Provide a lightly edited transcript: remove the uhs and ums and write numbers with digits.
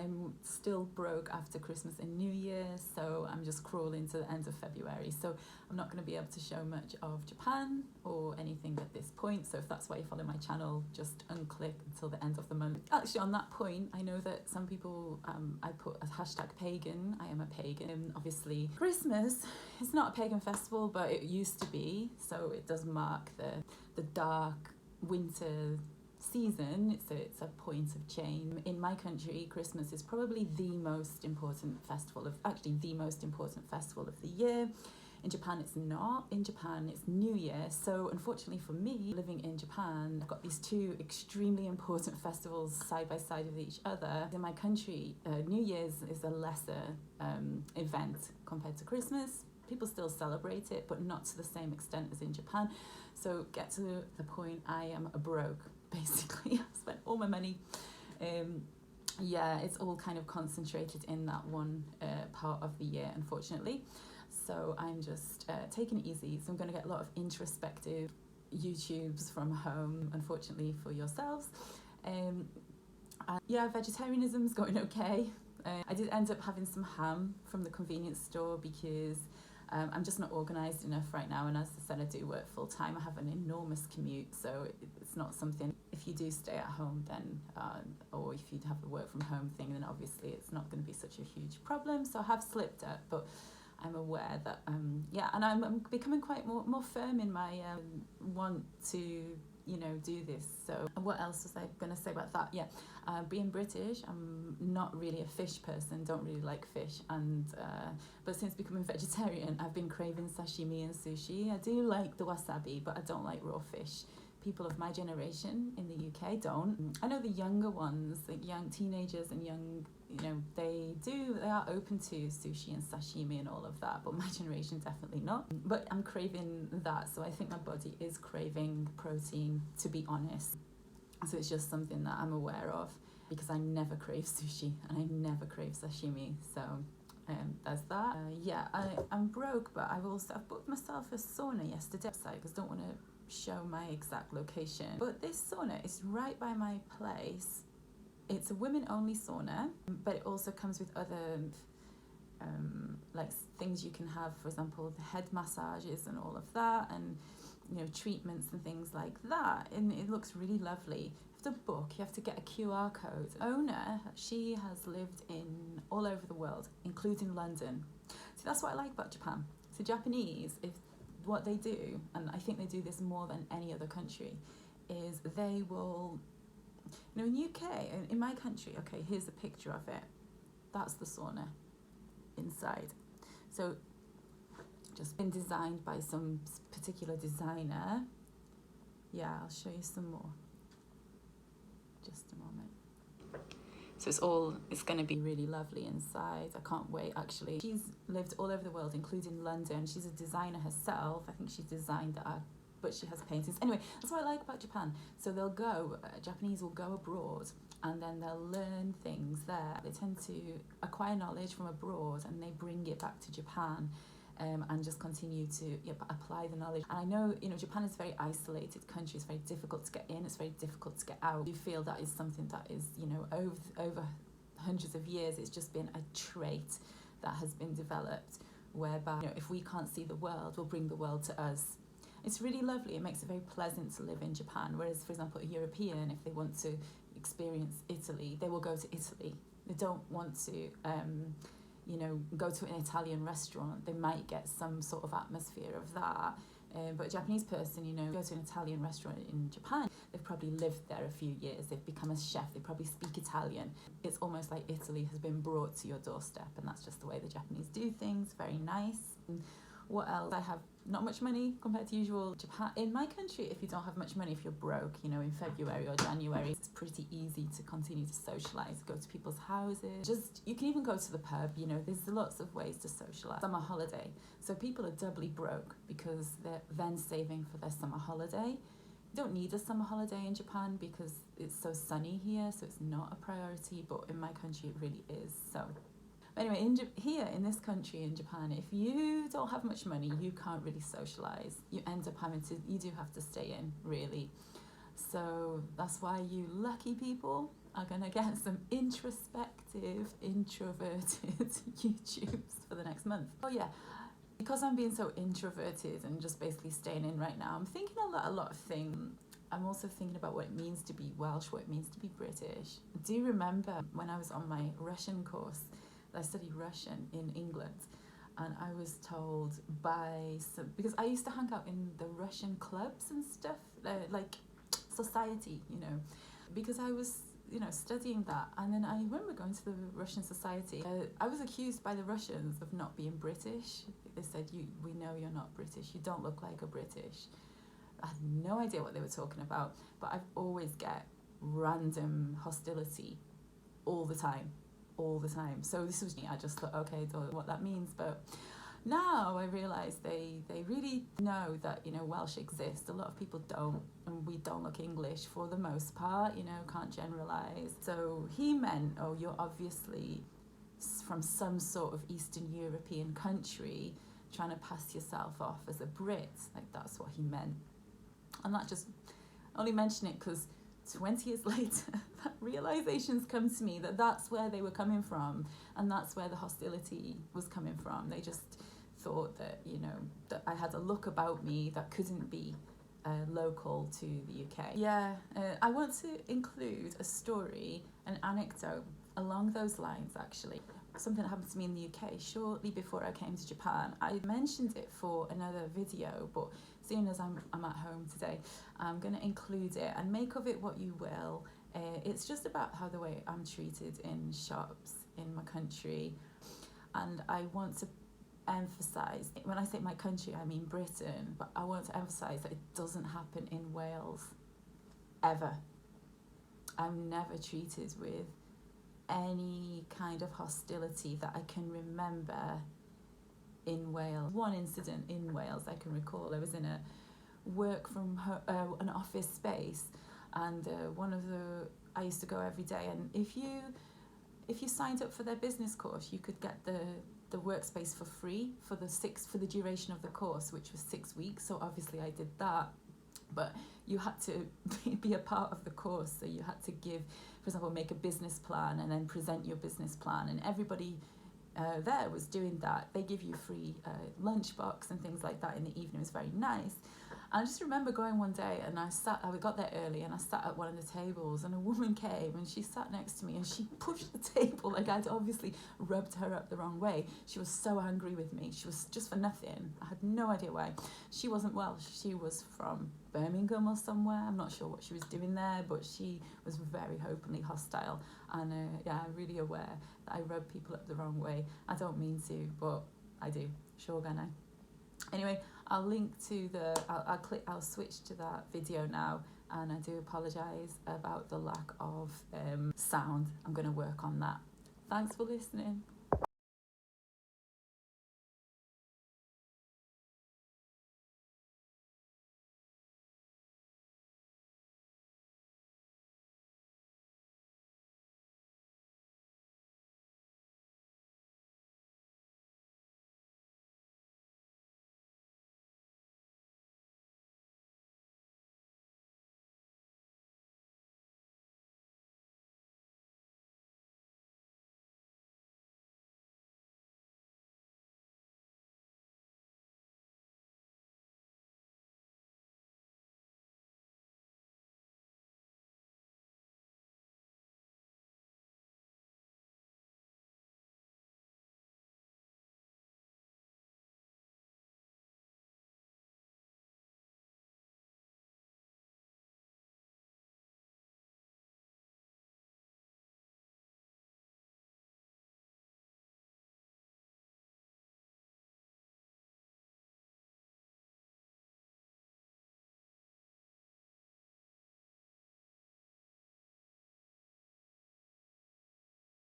I'm still broke after Christmas and New Year, so I'm just crawling to the end of February. So I'm not going to be able to show much of Japan or anything at this point. So if that's why you follow my channel, just unclick until the end of the month. Actually, on that point, I know that some people, I put a hashtag pagan. I am a pagan. Obviously, Christmas is not a pagan festival, but it used to be. So it does mark the dark winter season. It's a point of change. In my country, Christmas is probably the most important festival of the year. In Japan, it's not. In Japan, it's New Year. So unfortunately for me, living in Japan, I've got these two extremely important festivals side by side with each other. In my country, New Year's is a lesser event compared to Christmas. People still celebrate it, but not to the same extent as in Japan. So get to the point, I am a broke, basically. I've spent all my money. It's all kind of concentrated in that one part of the year, unfortunately. So I'm just taking it easy. So I'm going to get a lot of introspective YouTubes from home, unfortunately for yourselves. Vegetarianism's going okay. I did end up having some ham from the convenience store because I'm just not organised enough right now, and as I said, I do work full time. I have an enormous commute, so it's not something. If you do stay at home, then or if you have the work from home thing, then obviously it's not going to be such a huge problem. So I have slipped up, but I'm aware that and I'm becoming quite more firm in my want to do this. So what else was I going to say about that? Being British, I'm not really a fish person, don't really like fish, and but since becoming vegetarian, I've been craving sashimi and sushi. I do like the wasabi, but I don't like raw fish. People of my generation in the UK don't. I know the younger ones, like young teenagers and young, they are open to sushi and sashimi and all of that, but my generation definitely not. But I'm craving that, so I think my body is craving protein, to be honest. So it's just something that I'm aware of, because I never crave sushi and I never crave sashimi. So there's that. I'm broke, but I've booked myself a sauna yesterday, because I don't want to show my exact location. But this sauna is right by my place. It's a women-only sauna, but it also comes with other things you can have, for example, the head massages and all of that, and treatments and things like that, and it looks really lovely. You have to book, you have to get a QR code. The owner, she has lived in all over the world, including London. So that's what I like about Japan. So Japanese, what they do, and I think they do this more than any other country, is they will, in UK, in my country, okay, here's a picture of it. That's the sauna inside. So just been designed by some particular designer. I'll show you some more. Just a moment. So it's going to be really lovely inside. I can't wait, actually. She's lived all over the world, including London. She's a designer herself. I think she designed that, but she has paintings. Anyway, that's what I like about Japan. So Japanese will go abroad, and then they'll learn things there. They tend to acquire knowledge from abroad, and they bring it back to Japan. And just continue to apply the knowledge. And I know, Japan is a very isolated country. It's very difficult to get in. It's very difficult to get out. You feel that is something that is, over hundreds of years, it's just been a trait that has been developed, whereby, if we can't see the world, we'll bring the world to us. It's really lovely. It makes it very pleasant to live in Japan. Whereas, for example, a European, if they want to experience Italy, they will go to Italy. They don't want to go to an Italian restaurant. They might get some sort of atmosphere of that. But a Japanese person, go to an Italian restaurant in Japan, they've probably lived there a few years, they've become a chef, they probably speak Italian. It's almost like Italy has been brought to your doorstep, and that's just the way the Japanese do things. Very nice. What else? I have not much money compared to usual. Japan, in my country, if you don't have much money, if you're broke, in February or January, it's pretty easy to continue to socialise, go to people's houses. You can even go to the pub, there's lots of ways to socialise. Summer holiday. So people are doubly broke because they're then saving for their summer holiday. You don't need a summer holiday in Japan because it's so sunny here, so it's not a priority, but in my country it really is. So anyway, here in this country, in Japan, if you don't have much money, you can't really socialise. You end up you do have to stay in, really. So that's why you lucky people are going to get some introspective, introverted YouTubes for the next month. Oh yeah, because I'm being so introverted and just basically staying in right now, I'm thinking a lot of things. I'm also thinking about what it means to be Welsh, what it means to be British. I do remember when I was on my Russian course, I studied Russian in England, and I was told because I used to hang out in the Russian clubs and stuff, like society, because I was, studying that. And then I remember going to the Russian society. I was accused by the Russians of not being British. They said, we know you're not British. You don't look like a British. I had no idea what they were talking about, but I've always get random hostility all the time. So this was me. I just thought, okay, don't know what that means. But now I realise they really know that, Welsh exists. A lot of people don't, and we don't look English for the most part, can't generalise. So he meant, oh, you're obviously from some sort of Eastern European country trying to pass yourself off as a Brit. Like, that's what he meant. And that just only mention it because 20 years later, that realization's come to me that that's where they were coming from, and that's where the hostility was coming from. They just thought that, that I had a look about me that couldn't be local to the UK. Yeah, I want to include a story, an anecdote along those lines, actually. Something that happened to me in the UK shortly before I came to Japan. I mentioned it for another video, but seeing as I'm at home today, I'm going to include it and make of it what you will. It's just about how the way I'm treated in shops in my country. And I want to emphasise, when I say my country, I mean Britain, but I want to emphasise that it doesn't happen in Wales, ever. I'm never treated with any kind of hostility that I can remember in Wales. One incident in Wales I can recall, I was in a work from an office space, and I used to go every day, and if you signed up for their business course, you could get the workspace for free for the duration of the course, which was 6 weeks. So obviously I did that, but you had to be a part of the course. So you had to give, for example, make a business plan and then present your business plan, and everybody there was doing that. They give you free lunchbox and things like that in the evening. It was very nice. And I just remember going one day, and I got there early, and I sat at one of the tables, and a woman came and she sat next to me, and she pushed the table like I'd obviously rubbed her up the wrong way. She was so angry with me. She was just for nothing. I had no idea why. She wasn't Welsh. She was from Birmingham or somewhere. I'm not sure what she was doing there, but she was very openly hostile. And I'm really aware that I rub people up the wrong way. I don't mean to, but I do. Sure, gonna. Anyway, I'll link to I'll switch to that video now, and I do apologise about the lack of sound. I'm going to work on that. Thanks for listening.